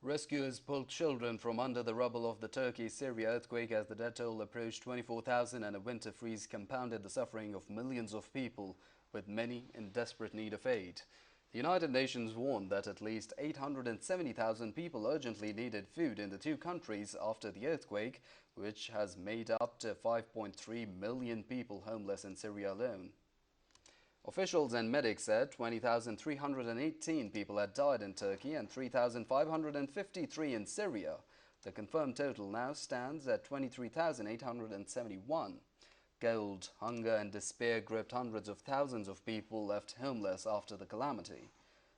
Rescuers pulled children from under the rubble of the Turkey-Syria earthquake as the death toll approached 24,000 and a winter freeze compounded the suffering of millions of people, with many in desperate need of aid. The United Nations warned that at least 870,000 people urgently needed food in the two countries after the earthquake, which has made up to 5.3 million people homeless in Syria alone. Officials and medics said 20,318 people had died in Turkey and 3,553 in Syria. The confirmed total now stands at 23,871. Cold, hunger and despair gripped hundreds of thousands of people left homeless after the calamity.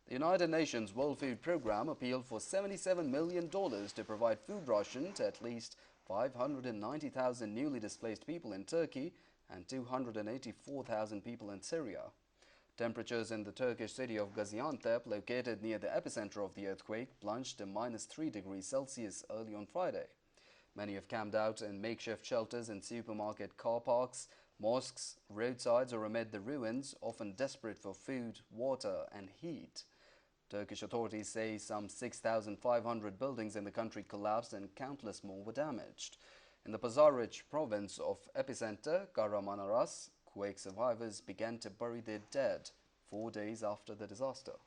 The United Nations World Food Programme appealed for $77 million to provide food ration to at least 590,000 newly displaced people in Turkey and 284,000 people in Syria. Temperatures in the Turkish city of Gaziantep, located near the epicenter of the earthquake, plunged to -3 degrees Celsius early on Friday. Many have camped out in makeshift shelters in supermarket car parks, mosques, roadsides or amid the ruins, often desperate for food, water and heat. Turkish authorities say some 6,500 buildings in the country collapsed and countless more were damaged. In the Pazarich province of epicenter, Kahramanmaraş, quake survivors began to bury their dead 4 days after the disaster.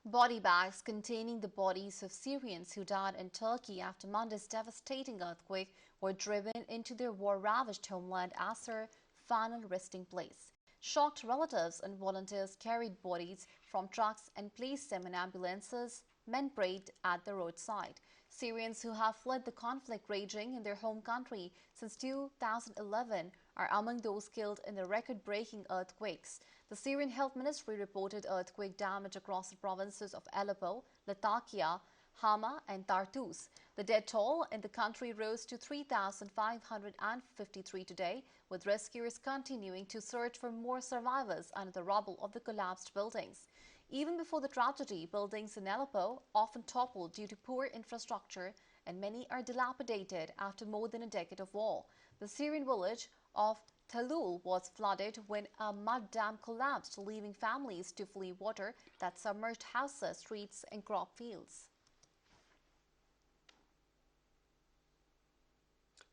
Body bags containing the bodies of Syrians who died in Turkey after Monday's devastating earthquake were driven into their war-ravaged homeland as their final resting place. Shocked relatives and volunteers carried bodies from trucks and placed them in ambulances. Men prayed at the roadside. Syrians who have fled the conflict raging in their home country since 2011 are among those killed in the record-breaking earthquakes. The Syrian Health Ministry reported earthquake damage across the provinces of Aleppo, Latakia, Hama and Tartus. The death toll in the country rose to 3,553 today, with rescuers continuing to search for more survivors under the rubble of the collapsed buildings. Even before the tragedy, buildings in Aleppo often toppled due to poor infrastructure, and many are dilapidated after more than a decade of war. The Syrian village of Talul was flooded when a mud dam collapsed, leaving families to flee water that submerged houses, streets and crop fields.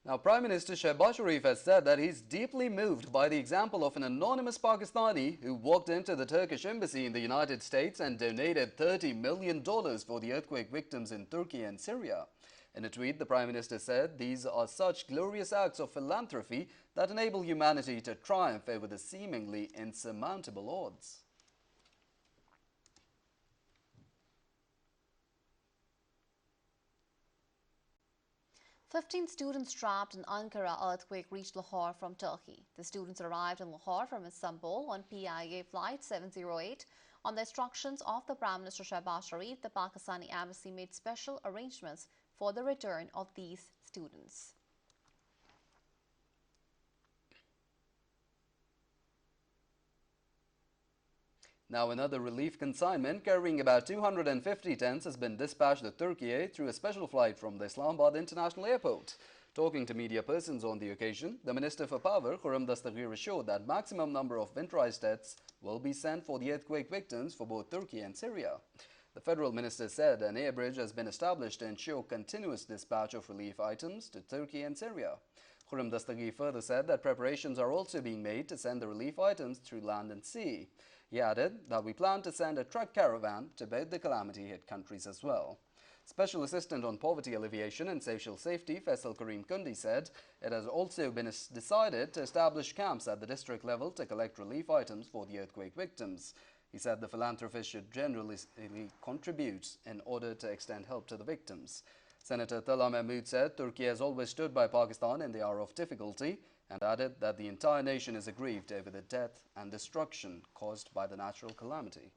Now, Prime Minister Shehbaz Sharif has said that he's deeply moved by the example of an anonymous Pakistani who walked into the Turkish embassy in the United States and donated $30 million for the earthquake victims in Turkey and Syria. In a tweet, the Prime Minister said these are such glorious acts of philanthropy that enable humanity to triumph over the seemingly insurmountable odds. "15 students trapped in Ankara earthquake reached Lahore from Turkey. The students arrived in Lahore from Istanbul on PIA flight 708. On the instructions of the Prime Minister Shehbaz Sharif, the Pakistani embassy made special arrangements for the return of these students. Now, another relief consignment carrying about 250 tents has been dispatched to Turkey through a special flight from the Islamabad International Airport. Talking to media persons on the occasion, the Minister for Power, Khurram Dastagir, assured that maximum number of winterized tents will be sent for the earthquake victims for both Turkey and Syria. The federal minister said an air bridge has been established to ensure continuous dispatch of relief items to Turkey and Syria. Khurram Dastagir further said that preparations are also being made to send the relief items through land and sea. He added that we plan to send a truck caravan to both the calamity-hit countries as well. Special Assistant on Poverty Alleviation and Social Safety, Faisal Karim Kundi, said it has also been decided to establish camps at the district level to collect relief items for the earthquake victims. He said the philanthropists should generally contribute in order to extend help to the victims. Senator Talha Mahmood said Turkey has always stood by Pakistan in the hour of difficulty and added that the entire nation is aggrieved over the death and destruction caused by the natural calamity.